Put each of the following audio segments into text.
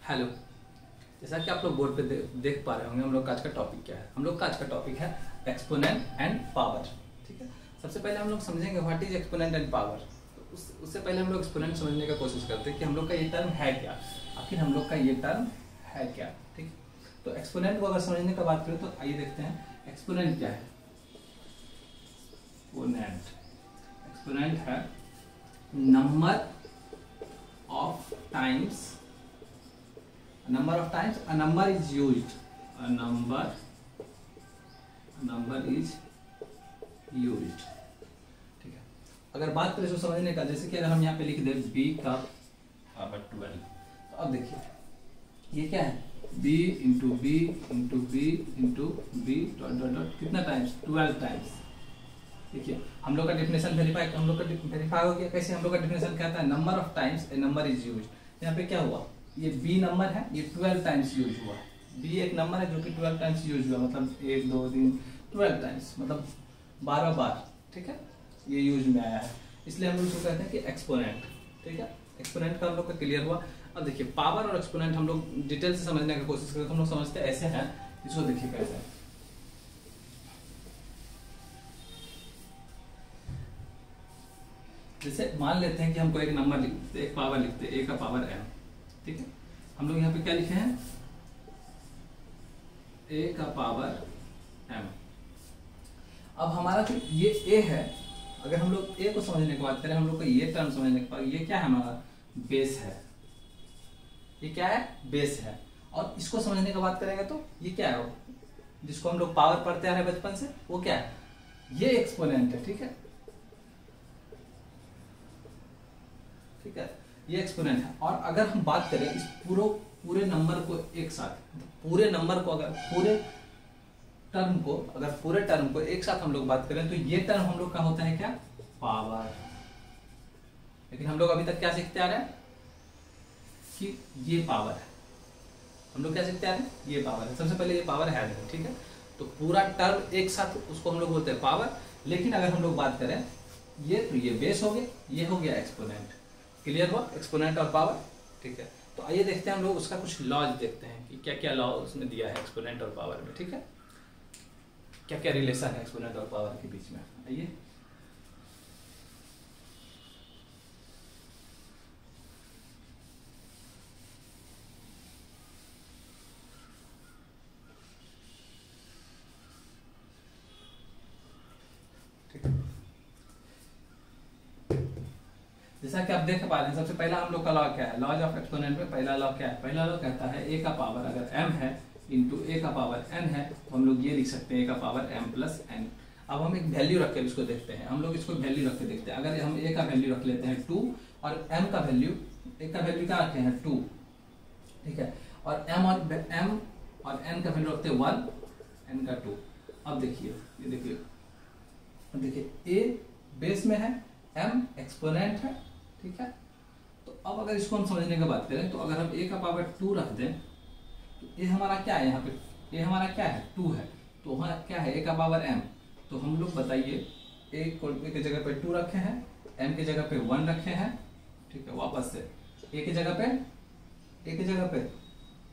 Hello. जैसा कि आप लोग बोर्ड पे देख पा रहे होंगे, हम लोग का आज का टॉपिक क्या है। हम लोग का आज का टॉपिक है एक्सपोनेंट एंड पावर। ठीक है, सबसे पहले हम लोग समझेंगे what is exponent and power. उससे पहले हम लोग एक्सपोनेंट समझने का कोशिश करते हैं कि हम लोग का ये टर्म है क्या, आखिर हम लोग का ये टर्म है क्या। ठीक, तो एक्सपोनेंट को अगर समझने का बात करें तो आइए देखते हैं एक्सपोनेंट क्या है। एक्सपोनेंट है number of times a number is used, a number is used। ठीक है, अगर बात करें इसको समझने का, जैसे कि अगर हम यहाँ पे लिख दें b का पावर 12, तो अब देखिए ये क्या है, b into B into B into B dot dot dot कितना टाइम्स, 12 टाइम्स। देखिए हम लोग का डेफिनेशन वेरीफाई हो गया। कैसे हम लोग का डेफिनेशन कहता है, number of times A number is used. यहाँ पे क्या हुआ, ये b नंबर है, ये 12 टाइम्स यूज हुआ। b एक नंबर है जो कि 12 टाइम्स यूज हुआ, मतलब 1 2 3 12 टाइम्स, मतलब 12 बार। ठीक है, ये यूज में आया है, इसलिए हम लोग इसको कहते हैं कि एक्सपोनेंट। ठीक है, एक्सपोनेंट का हम लोग का क्लियर हुआ। अब देखिए पावर और एक्सपोनेंट हम लोग डिटेल से समझने की कोशिश करें तो हम लोग समझते हैं ऐसे हैं। इसको देखिए कैसे, जैसे मान लेते हैं कि हमको एक नंबर लिखते, एक पावर लिखते, a का पावर m। ठीक है, हम लोग यहाँ पे क्या लिखे हैं, a का पावर m। अब हमारा जो ये a है, अगर हम लोग a को समझने की बात करें, हम लोग को ये टर्म समझने के बाद, ये क्या है हमारा बेस है, ये क्या है बेस है। और इसको समझने की बात करेंगे तो ये क्या है, जिसको हम लोग पावर पढ़ते आ रहे हैं बचपन से, वो क्या है, ये एक्सपोनेंट है। ठीक है, ठीक है, ये एक्सपोनेंट है। और अगर हम बात करें इस पूरे नंबर को एक साथ, पूरे नंबर को अगर पूरे टर्म को एक साथ हम लोग बात करें तो ये टर्म हम लोग का होता है क्या, पावर। लेकिन हम लोग अभी तक क्या सीखते आ रहे हैं कि ये पावर है। हम लोग क्या सीखते आ रहे हैं, ये पावर है। सबसे पहले ये पावर है नहीं। ठीक है, तो पूरा टर्म एक साथ उसको हम लोग बोलते हैं पावर। लेकिन अगर हम लोग बात करें ये, तो ये बेस हो गया, ये हो गया एक्सपोनेंट। क्लियर हुआ एक्सपोनेंट और पावर। ठीक है, तो आइए देखते हैं हम लोग उसका कुछ लॉज देखते हैं कि क्या क्या लॉ उसने दिया है एक्सपोनेंट और पावर में। ठीक है, क्या क्या रिलेशन है एक्सपोनेंट और पावर के बीच में, आइए। जैसा कि आप देख पा रहे हैं, सबसे पहला हम लोग का लॉ क्या है, लॉज ऑफ एक्सपोनेंट में पहला लॉ क्या है, पहला लॉ कहता है a का पावर अगर m है इंटू a का पावर n है, तो हम लोग ये लिख सकते हैं a का पावर m प्लस n। अब हम एक वैल्यू रख कर इसको देखते हैं, हम लोग इसको वैल्यू रख के देखते हैं। अगर हम a का वैल्यू रख लेते हैं 2 और m का वैल्यू, a का वैल्यू क्या रखे हैं 2। ठीक है, और m और n का वैल्यू रखते हैं 1, n का 2। अब देखिए, ये देखिए a बेस में है, m एक्सपोनेंट है। ठीक है, तो अब अगर इसको हम समझने की बात करें तो अगर हम a का पावर 2 रख दें तो a हमारा क्या है, यहाँ पे a हमारा क्या है 2 है, तो वहाँ क्या है a का पावर m। तो हम लोग बताइए a की जगह पे 2 रखे हैं, m की जगह पे 1 रखे हैं। ठीक है, वापस से a की जगह पे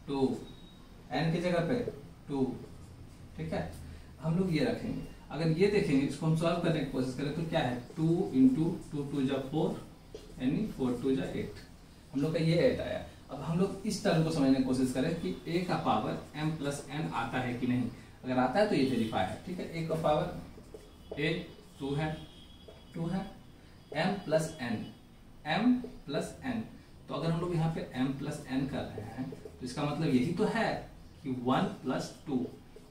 2, n की जगह पे 2। ठीक है, हम लोग ये रखेंगे। अगर ये देखेंगे, इसको हम सॉल्व करने की कोशिश करें तो क्या है 2 इंटू 2 2 जा 4 यानी 4 2 जा 8, हम लोग का ये 8 आया। अब हम लोग इस टर्म को समझने की कोशिश करें कि a का पावर m प्लस n आता है कि नहीं। अगर आता है तो ये वेरीफाई है। ठीक है, a का पावर a 2 है, m प्लस n। तो अगर हम लोग यहाँ पे m प्लस n कर रहे हैं तो इसका मतलब यही तो है कि 1 प्लस 2,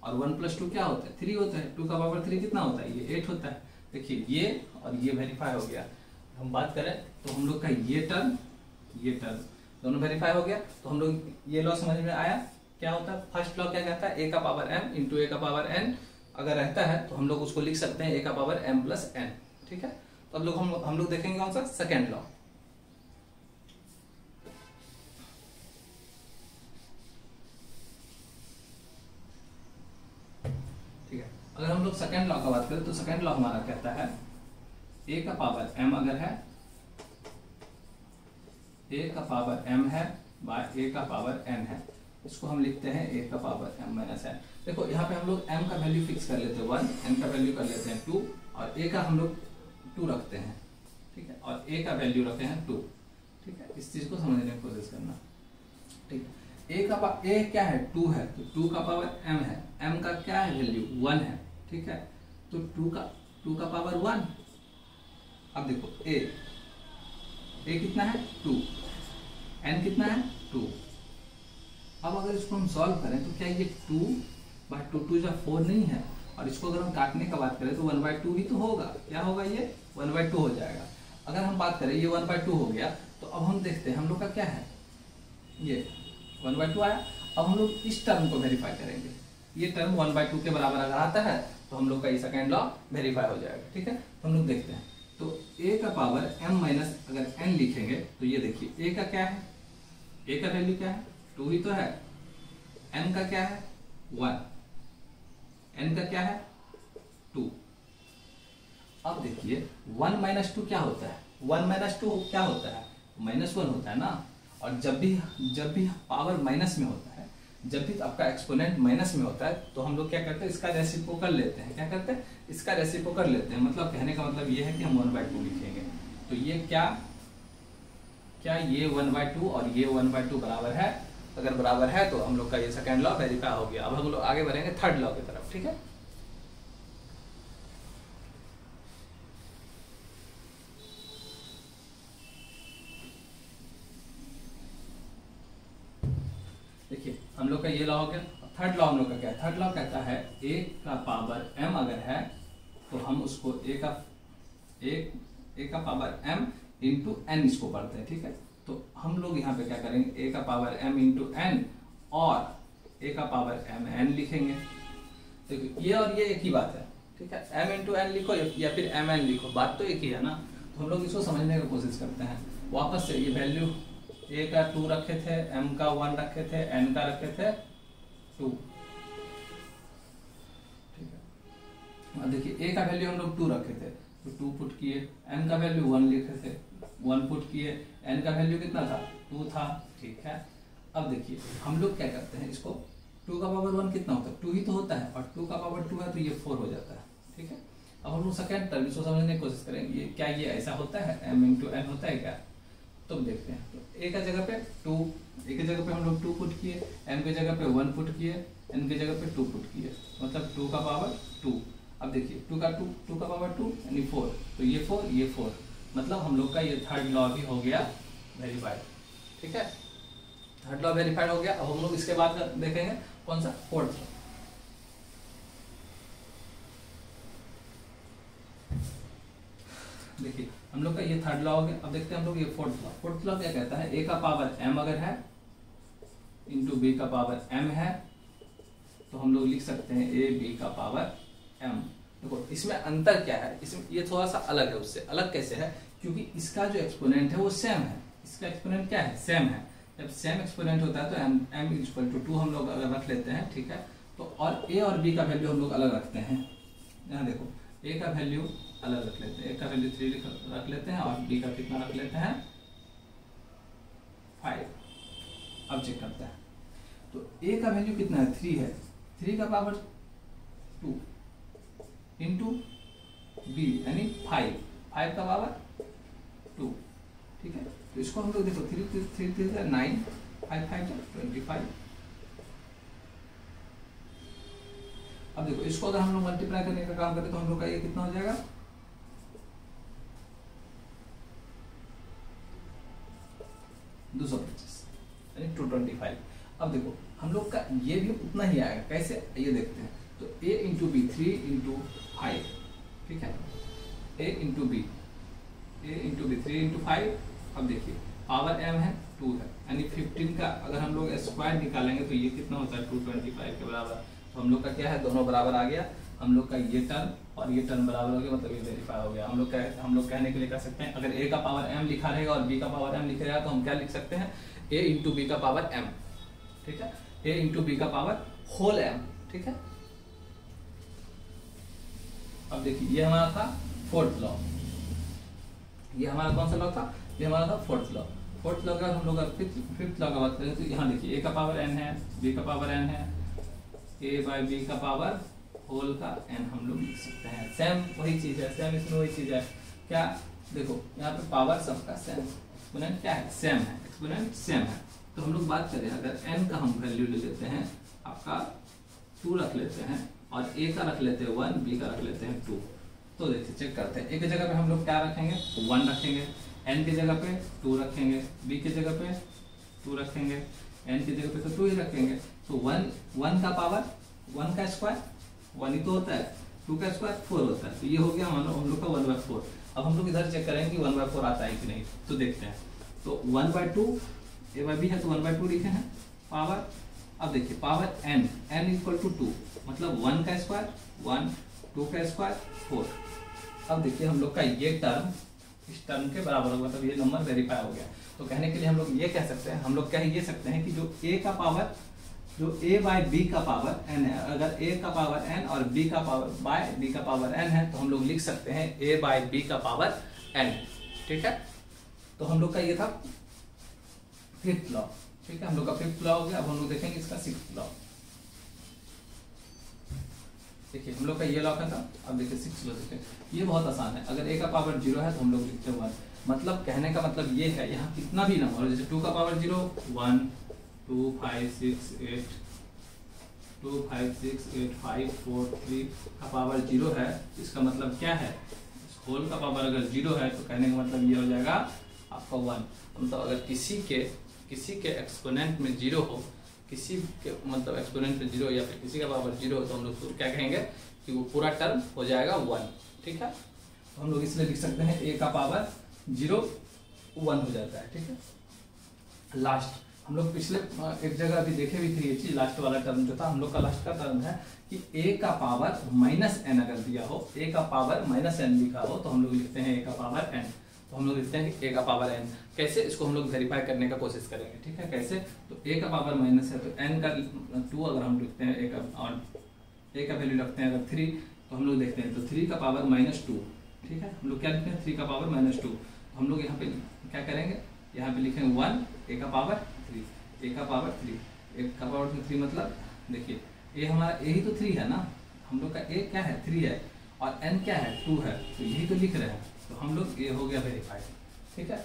और 1 प्लस 2 क्या होता है 3 होता है। 2 का पावर 3 कितना होता है, ये 8 होता है। देखिए ये और ये वेरीफाई हो गया। हम बात करें तो हम लोग का ये टर्म दोनों वेरीफाई हो गया। तो हम लोग ये लॉ समझ में आया क्या होता है। फर्स्ट लॉ क्या कहता है, a का पावर m इंटू a का पावर n अगर रहता है तो हम लोग उसको लिख सकते हैं a का पावर m प्लस n। ठीक है, तो अब लोग हम लोग देखेंगे कौन सा, सेकेंड लॉ। ठीक है, अगर हम लोग सेकेंड लॉ का बात करें तो सेकेंड लॉ हमारा कहता है a का पावर m अगर है, a का पावर m है बाय ए का पावर एन है, इसको हम लिखते हैं ए का पावर m माइनस एन। देखो यहाँ पे हम लोग m का वैल्यू फिक्स कर लेते हैं 1, n का वैल्यू कर लेते हैं 2 और a का हम लोग 2 रखते हैं, ठीक है, और a का वैल्यू रखते हैं 2, ठीक है। इस चीज को समझने की कोशिश करना, ठीक है। a क्या है 2 है, तो 2 का पावर m है, m का क्या है वैल्यू 1 है, ठीक है, तो 2 का पावर 1। अब देखो a कितना है 2, n कितना है 2। अब अगर इसको हम सॉल्व करें तो क्या ये 2/2 या 4 नहीं है, और इसको अगर हम काटने का बात करें तो 1/2 ही तो होगा, क्या होगा ये 1/2 हो जाएगा। अगर हम बात करें ये 1/2 हो गया, तो अब हम देखते हैं हम लोग का क्या है, ये 1/2 आया। अब हम लोग इस टर्म को वेरीफाई करेंगे, ये टर्म 1/2 के बराबर अगर आता है तो हम लोग का ये सेकेंड लॉ वेरीफाई हो जाएगा, ठीक है। तो हम लोग देखते हैं, तो a का पावर m माइनस अगर n लिखेंगे तो ये देखिए a का क्या है, a का वैल्यू क्या है 2 ही तो है, n का क्या है 1, n का क्या है 2। अब देखिए 1 माइनस 2 क्या होता है, 1 माइनस 2 क्या होता है -1 होता है ना। और जब भी पावर माइनस में होता है, जब भी आपका एक्सपोनेंट माइनस में होता है, तो हम लोग क्या करते हैं इसका रेसिप्रोकल लेते हैं, क्या करते हैं इसका रेसिप्रोकल लेते हैं। मतलब कहने का मतलब ये है कि हम 1/2 लिखेंगे, तो ये क्या ये 1/2 और ये 1/2 बराबर है। अगर बराबर है तो हम लोग का ये सेकेंड लॉ वेरीफाई हो गया। अब हम लोग आगे बढ़ेंगे थर्ड लॉ की तरफ, ठीक है। देखिए हम लोग का ये लॉ हो गया। थर्ड लॉ हम लोग का क्या है, थर्ड लॉ कहता है a का पावर m अगर है तो हम उसको a का पावर m इंटू n इसको पढ़ते हैं, ठीक है। तो हम लोग यहाँ पे क्या करेंगे a का पावर m इंटू n और a का पावर m n लिखेंगे। देखिए ये और ये एक ही बात है, ठीक है। m इंटू n लिखो या फिर m n लिखो, बात तो एक ही है ना। तो हम लोग इसको समझने की कोशिश करते हैं वापस से। ये वैल्यू a का 2 रखे थे, m का 1 रखे थे, n का रखे थे 2, ठीक है। देखिए a का वैल्यू हम लोग 2 रखे थे तो 2 पुट किए, n का वैल्यू 1 लिखे थे 1 पुट किए, n का वैल्यू कितना था 2 था, ठीक है। अब देखिए हम लोग क्या करते हैं इसको 2 का पावर 1 कितना होता है 2 ही तो होता है, और 2 का पावर 2 है तो ये 4 हो जाता है, ठीक है। अब हम लोग सेकेंड टर्म इसको समझने की कोशिश करेंगे, ये क्या ये ऐसा होता है m इंटू n होता है क्या। तो देखते हैं, तो a का जगह पे 2, a की जगह पे हम लोग 2 पुट किए, m की जगह पे 1 पुट किए, n की जगह पे 2 पुट किए, मतलब 2 का पावर 2। अब देखिए 2 का पावर 2 यानी 4, तो ये 4 मतलब हम लोग का ये थर्ड लॉ भी हो गया वेरीफाइड, ठीक है। थर्ड लॉ वेरीफाइड हो गया। अब हम लोग इसके बाद देखेंगे कौन सा फोर्थ लॉ। देखिए हम लोग का ये थर्ड लॉ हो गया। अब देखते हैं हम लोग ये फोर्थ लॉ। फोर्थ लॉ क्या कहता है a का पावर m अगर है इंटू b का पावर m है तो हम लोग लिख सकते हैं a b का पावर m। देखो इसमें अंतर क्या है, इसमें ये थोड़ा सा अलग है, उससे अलग कैसे है क्योंकि इसका जो एक्सपोनेंट है वो सेम है, इसका एक्सपोनेंट क्या है सेम है। जब सेम एक्सपोनेंट होता है तो m इक्वल टू 2 हम लोग अगर रख लेते हैं, ठीक है। तो और a और b का वैल्यू हम लोग अलग रखते हैं। यहाँ देखो a का वैल्यू अलग रख लेते हैं, a का वैल्यू 3 रख लेते हैं और b का कितना रख लेते हैं 5। अब चेक करते हैं तो a का वैल्यू कितना है 3 है, 3 का पावर 2 इंटू b यानी 5 का पावर 2, ठीक है। तो इसको हम लोग देखो 3 9 5 5 25। अब देखो इसको अगर हम लोग मल्टीप्लाई करने का काम करें तो हम लोग का ये कितना हो जाएगा 225 यानी 225। अब देखो हम लोग का ये भी उतना ही आएगा, कैसे ये देखते हैं। तो a इंटू बी 3 इंटू 5, ठीक है। a इंटू बी 3 इंटू 5। अब देखिए पावर m है 2 है यानी 15 का अगर हम लोग स्क्वायर निकालेंगे तो ये कितना होता है 225 के बराबर। तो हम लोग का क्या है दोनों बराबर आ गया, हम लोग का ये टर्म और ये टर्म बराबर हो गया, मतलब ये वेरीफाई हो गया। हम लोग कहने के लिए कह सकते हैं अगर a का पावर m लिखा रहेगा और b का पावर m लिखा रहेगा तो हम क्या लिख सकते हैं a इंटू बी का पावर m, ठीक है। a इंटू बी का पावर होल m, ठीक है। अब देखिए ये हमारा था फोर्थ लॉ, ये हमारा कौन सा लॉ था, ये हमारा था फोर्थ लॉ। फोर्थ लॉ का हम लोग फिफ्थ लॉ का बात करें तो यहाँ देखिए a का पावर n है, b का पावर n है, a बाई b का पावर होल का n हम लोग लिख सकते हैं। सेम वही चीज है, सेम इसमें वही चीज है क्या, देखो यहाँ पे पावर सबका सेम, एक्सपोनेंट क्या है, सेम है, एक्सपोनेंट सेम है। तो हम लोग बात करें अगर n का हम वैल्यू ले लेते हैं, आपका 2 रख लेते हैं और a का रख लेते हैं 1, b का रख लेते हैं 2। तो देखिए चेक करते हैं, a की जगह पे हम लोग क्या रखेंगे, 1 रखेंगे, n की जगह पे 2 रखेंगे, b की जगह पे 2 रखेंगे, n की जगह पे तो 2 ही रखेंगे। तो 1 का पावर 1 का स्क्वायर 1 ही तो होता है, 2 का स्क्वायर 4 होता है। तो ये हो गया हम लोग का 1/4। अब हम लोग इधर चेक करेंगे कि 1/4 आता है कि नहीं, तो देखते हैं। तो 1/2 a बाई b है तो 1/2 लिखे हैं पावर। अब देखिए पावर n इक्वल टू 2 मतलब 1 का स्क्वायर 1, 2 का स्क्वायर 4। अब देखिए हम लोग का ये टर्म इस टर्म के बराबर होगा, मतलब ये नंबर वेरीफाई हो गया। तो कहने के लिए हम लोग ये कह सकते हैं, हम लोग कह ये सकते हैं कि जो a का पावर, जो a बाई b का पावर n है, अगर a का पावर n और b का पावर बाय b का पावर n है तो हम लोग लिख सकते हैं a बाई b का पावर n। ठीक है, तो हम लोग का ये था फिफ्थ लॉ। ठीक है, हम लोग का फिफ्थ लॉ हो गया। अब हम लोग देखेंगे इसका सिक्स्थ लॉ। देखिए हम लोग का ये लॉ का था, अब देखिए सिक्स्थ लॉ देखिए, ये बहुत आसान है। अगर a का पावर 0 है तो हम लोग लिखते हैं 1, मतलब कहने का मतलब ये है यहाँ कितना भी नंबर, जैसे 2 का पावर 0 1 2 5 6 8 2 5 6 8 5 4 3 का पावर 0 है, इसका मतलब क्या है, होल का पावर अगर 0 है तो कहने का मतलब ये हो जाएगा आपका 1। मतलब अगर किसी के एक्सपोनेंट में 0 हो, किसी के मतलब एक्सपोनेंट में 0 या फिर किसी का पावर 0 हो तो हम लोग तो क्या कहेंगे कि वो पूरा टर्म हो जाएगा 1। ठीक है, तो हम लोग इसलिए लिख सकते हैं a का पावर 0 1 हो जाता है। ठीक है, लास्ट हम लोग पिछले एक जगह अभी देखे भी थे ये चीज, लास्ट वाला टर्म जो था हम लोग का लास्ट का टर्म है कि a का पावर -n अगर दिया हो, a का पावर -n लिखा हो तो हम लोग लिखते हैं a का पावर n। तो हम लोग लिखते हैं कि a का पावर n। कैसे, इसको हम लोग वेरीफाई करने का कोशिश करेंगे। ठीक है, कैसे, तो a का पावर माइनस है तो n का 2 अगर हम लिखते हैं a का, और a का वैल्यू रखते हैं अगर 3 तो हम लोग देखते हैं तो 3 का पावर -2। ठीक है, हम लोग क्या लिखते हैं 3 का पावर -2। तो हम लोग यहाँ पे क्या करेंगे, यहाँ पे लिखेंगे 1 a का पावर 3, a का पावर 3, a का पावर 3 मतलब देखिए a हमारा a ही तो 3 है ना, हम लोग का a क्या है 3 है और n क्या है 2 है, तो यही तो लिख रहे हैं। तो हम लोग ये हो गया वेरीफाइड। ठीक है,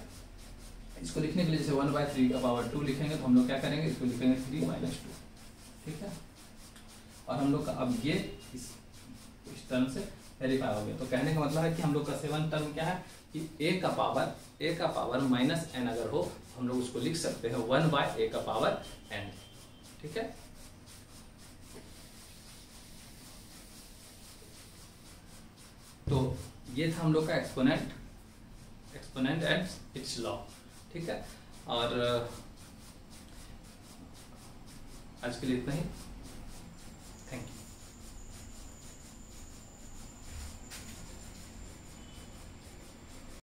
इसको लिखने के लिए जैसे 1/3 का पावर 2 लिखेंगे तो हम लोग क्या करेंगे, इसको लिखेंगे 3 - 2। ठीक है, और हम लोग का अब ये इस टर्म से वेरीफाई हो गया। तो कहने का मतलब है कि हम लोग का 7th टर्म क्या है कि a का पावर -n अगर हो तो हम लोग उसको लिख सकते हैं 1/a का पावर n। ठीक है, तो ये था हम लोग का एक्सपोनेंट एंड इट्स लॉ। ठीक है, और आज के लिए इतना ही।